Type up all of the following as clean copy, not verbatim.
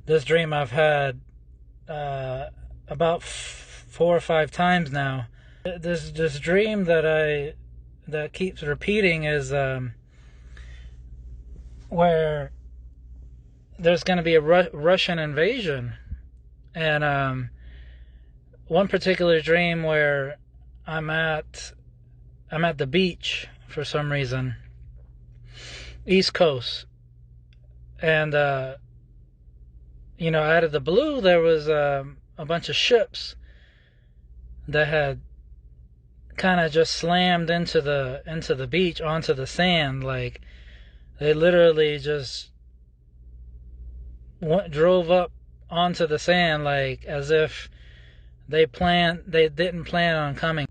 this dream I've had about 4 or 5 times now. This dream that keeps repeating is where there's going to be a Russian invasion, and one particular dream where I'm at the beach for some reason, East Coast, and out of the blue there was a bunch of ships that had kind of just slammed into the beach, onto the sand. Like, they literally just drove up onto the sand, like as if they didn't plan on coming.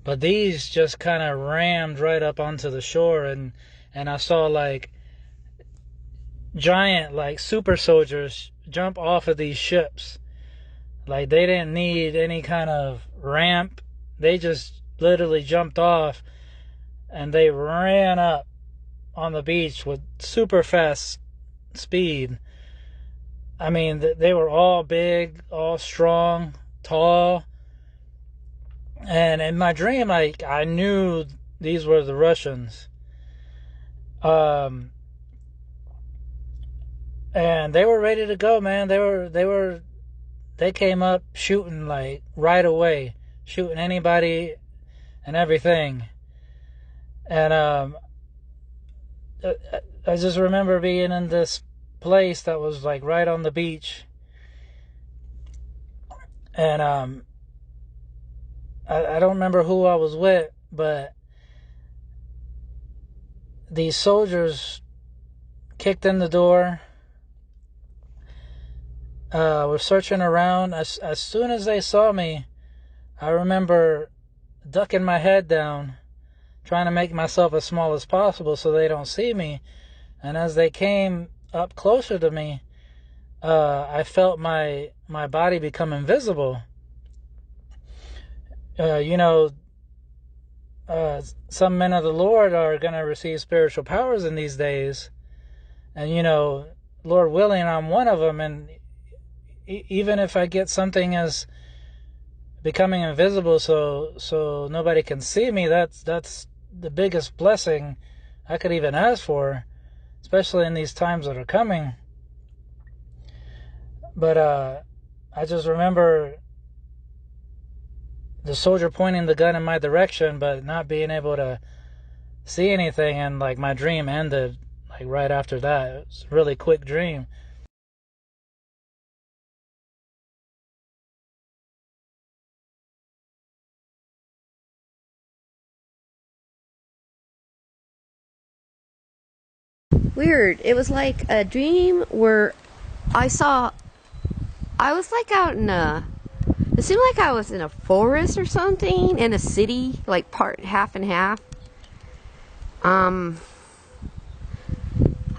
But these just kind of rammed right up onto the shore, and I saw like giant, like super soldiers jump off of these ships. Like, they didn't need any kind of ramp. They just literally jumped off and they ran up on the beach with super fast speed. I mean, they were all big, all strong, tall. And in my dream, I knew these were the Russians. And they were ready to go, man. They came up shooting like right away, shooting anybody and everything. And I just remember being in this place that was like right on the beach, and I don't remember who I was with, but these soldiers kicked in the door, were searching around. As soon as they saw me, I remember ducking my head down, trying to make myself as small as possible so they don't see me. And as they came up closer to me, I felt my body become invisible. Some men of the Lord are going to receive spiritual powers in these days. And, Lord willing, I'm one of them. And even if I get something as becoming invisible so nobody can see me, that's the biggest blessing I could even ask for, especially in these times that are coming. But I just remember the soldier pointing the gun in my direction, but not being able to see anything, and like my dream ended like right after that. It was a really quick dream. Weird. It was like a dream where I was like out in it seemed like I was in a forest or something, in a city, like part half and half. I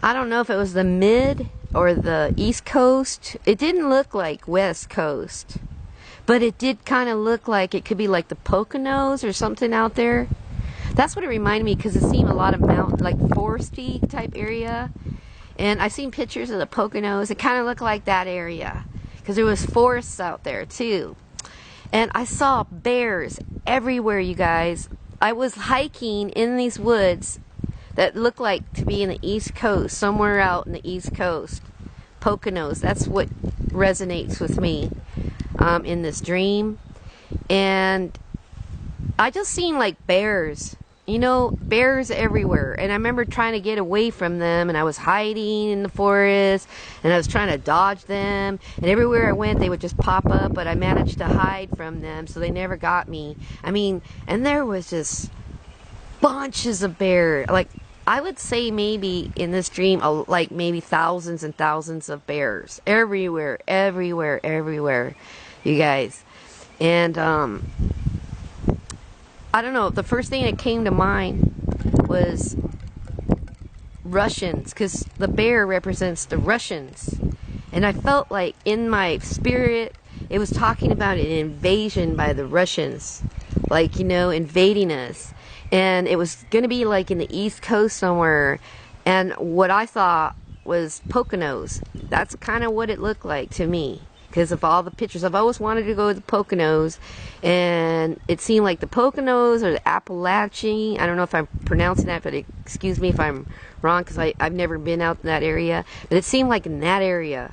don't know if it was the mid or the East Coast. It didn't look like West Coast, but it did kind of look like it could be like the Poconos or something out there. That's what it reminded me, because it seemed a lot of mountain, like foresty type area. And I seen pictures of the Poconos. It kind of looked like that area, because there was forests out there too. And I saw bears everywhere, you guys. I was hiking in these woods that looked like to be in the East Coast, somewhere out in the East Coast. Poconos, that's what resonates with me in this dream. And I just seen like bears, bears everywhere. And I remember trying to get away from them, and I was hiding in the forest, and I was trying to dodge them. And everywhere I went, they would just pop up, but I managed to hide from them, so they never got me. And there was just bunches of bears. Like, I would say maybe in this dream, like maybe thousands and thousands of bears. Everywhere, everywhere, everywhere, you guys. And, I don't know, the first thing that came to mind was Russians, because the bear represents the Russians. And I felt like in my spirit, it was talking about an invasion by the Russians, like, invading us. And it was going to be like in the East Coast somewhere. And what I thought was Poconos. That's kind of what it looked like to me, because of all the pictures. I've always wanted to go to the Poconos, and it seemed like the Poconos or the Appalachian. I don't know if I'm pronouncing that, but excuse me if I'm wrong, because I've never been out in that area. But it seemed like in that area.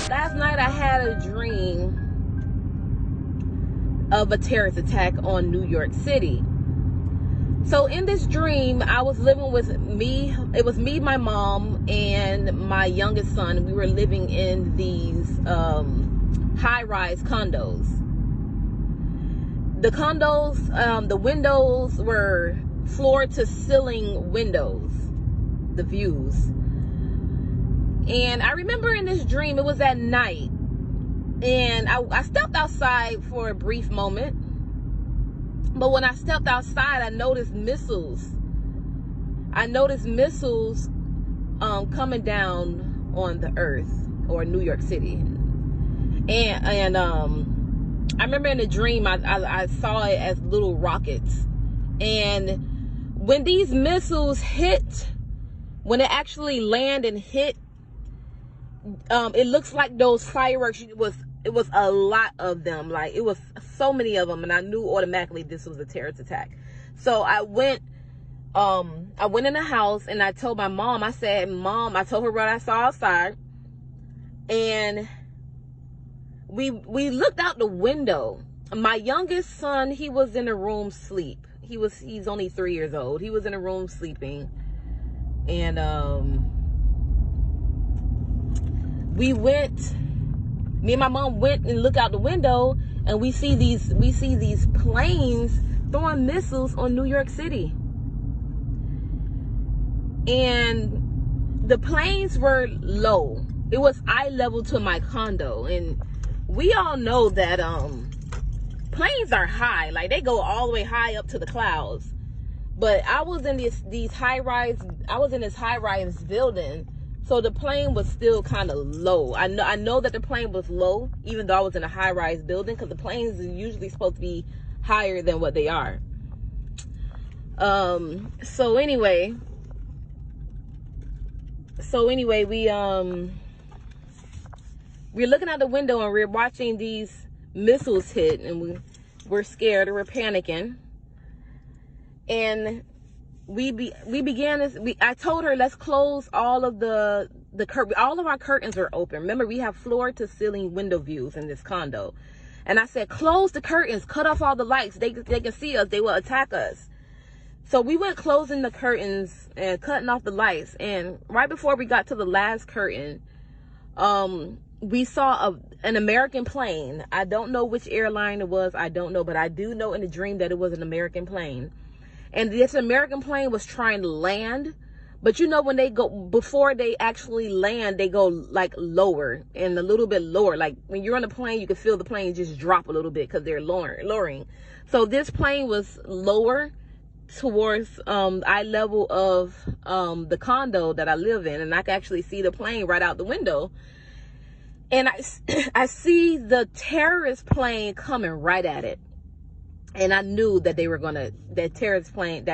Last night I had a dream of a terrorist attack on New York City. So in this dream, I was living with me. It was me, my mom, and my youngest son. We were living in these high-rise condos. The condos, the windows were floor-to-ceiling windows, the views. And I remember in this dream, it was at night, and I stepped outside for a brief moment. But when I stepped outside, I noticed missiles. Coming down on the earth, or New York City. And I remember in the dream, I saw it as little rockets. And when these missiles hit, when it actually landed and hit, it looks like those fireworks. It was a lot of them. Like, it was so many of them, and I knew automatically this was a terrorist attack. So I went in the house, and I told my mom. I said, "Mom," I told her what I saw outside, and we looked out the window. My youngest son, he was in a room sleep. He's only 3 years old. He was in a room sleeping, and me and my mom went and looked out the window, and we see these planes throwing missiles on New York City. And the planes were low. It was eye level to my condo. And we all know that planes are high. Like, they go all the way high up to the clouds. But I was in this high rise building. So the plane was still kind of low. I know that the plane was low, even though I was in a high-rise building, because the planes are usually supposed to be higher than what they are. So anyway, we're looking out the window, and we're watching these missiles hit, and we're scared, and we're panicking. And I told her, let's close all of all of our curtains are open. Remember, we have floor to ceiling window views in this condo. And I said, close the curtains, cut off all the lights. They can see us. They will attack us. So we went closing the curtains and cutting off the lights. And right before we got to the last curtain, we saw an American plane. I don't know which airline it was. I don't know, but I do know in the dream that it was an American plane. And this American plane was trying to land. But you know, when they go, before they actually land, they go like lower and a little bit lower. Like when you're on a plane, you can feel the plane just drop a little bit because they're lowering. So this plane was lower towards eye level of the condo that I live in, and I can actually see the plane right out the window. And I see the terrorist plane coming right at it. And I knew that they were gonna, the terrorist plane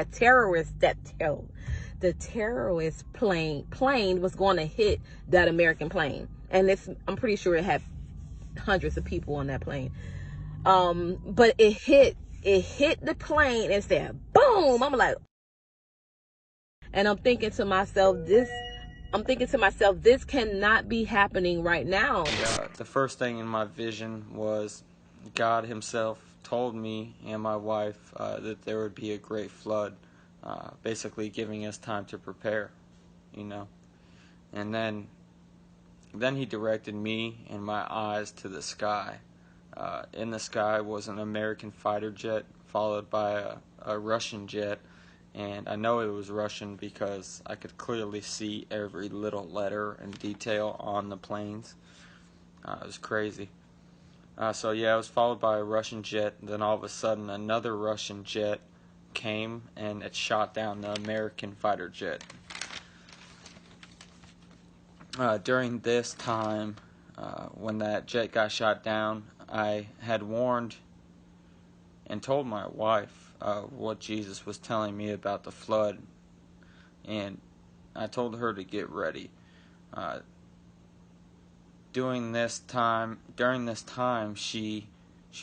was going to hit that American plane. And I'm pretty sure it had hundreds of people on that plane. But it hit the plane and said, boom. I'm like, and I'm thinking to myself, this cannot be happening right now. The first thing in my vision was God himself told me and my wife that there would be a great flood, basically giving us time to prepare, you know. And then he directed me and my eyes to the sky. In the sky was an American fighter jet followed by a Russian jet, and I know it was Russian because I could clearly see every little letter and detail on the planes. It was crazy. So yeah, it was followed by a Russian jet. Then all of a sudden, another Russian jet came and it shot down the American fighter jet. During this time, when that jet got shot down, I had warned and told my wife what Jesus was telling me about the flood, and I told her to get ready. During this time, she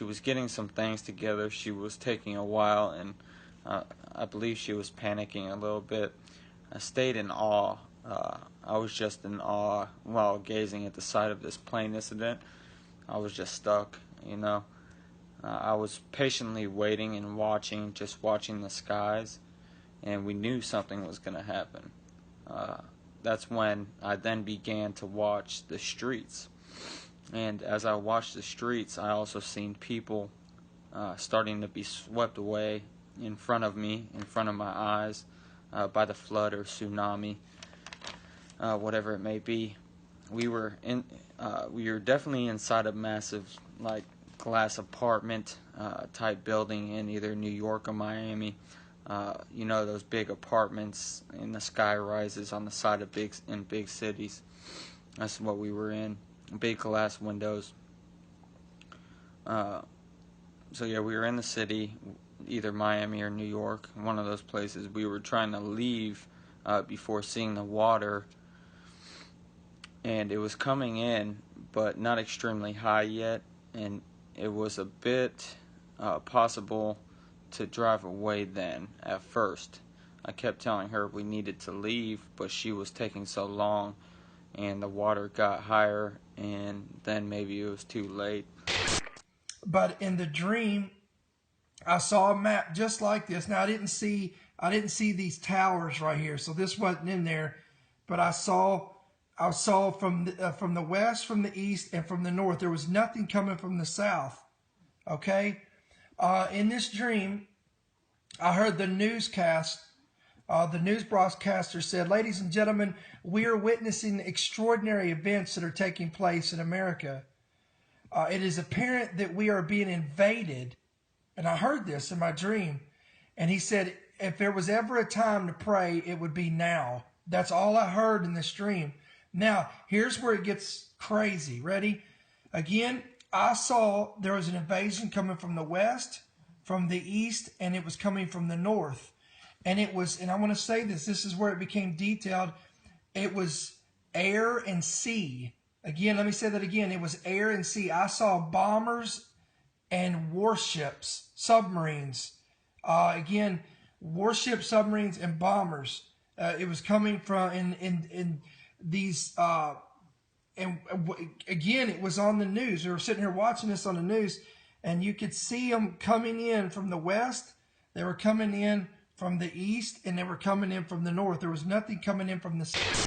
was getting some things together. She was taking a while, and I believe she was panicking a little bit. I stayed in awe. I was just in awe while gazing at the site of this plane incident. I was just stuck, you know. I was patiently waiting and just watching the skies, and we knew something was going to happen. That's when I then began to watch the streets. And as I watched the streets, I also seen people starting to be swept away in front of me, in front of my eyes, by the flood or tsunami, whatever it may be. We were definitely inside a massive, like, glass apartment type building in either New York or Miami. You know, those big apartments in the sky rises on the side of big cities. That's what we were in. Big glass windows. So yeah, we were in the city, either Miami or New York, one of those places. We were trying to leave before seeing the water, and it was coming in, but not extremely high yet, and it was a bit possible to drive away then at first. I kept telling her we needed to leave, but she was taking so long, and the water got higher, and then maybe it was too late. But in the dream, I saw a map just like this. Now I didn't see these towers right here, so this wasn't in there. But I saw from the west, from the east, and from the north. There was nothing coming from the south. Okay, in this dream, I heard the newscast. The news broadcaster said, "Ladies and gentlemen, we are witnessing extraordinary events that are taking place in America. It is apparent that we are being invaded." And I heard this in my dream. And he said, if there was ever a time to pray, it would be now. That's all I heard in this dream. Now, here's where it gets crazy. Ready? Again, I saw there was an invasion coming from the west, from the east, and it was coming from the north. And it was, and I want to say this is where it became detailed. It was air and sea. Again, let me say that again. It was air and sea. I saw bombers and warships, submarines. Again, warships, submarines, and bombers. It was coming from in these. And again, it was on the news. We were sitting here watching this on the news, and you could see them coming in from the west. They were coming in from the east, and they were coming in from the north. There was nothing coming in from the south.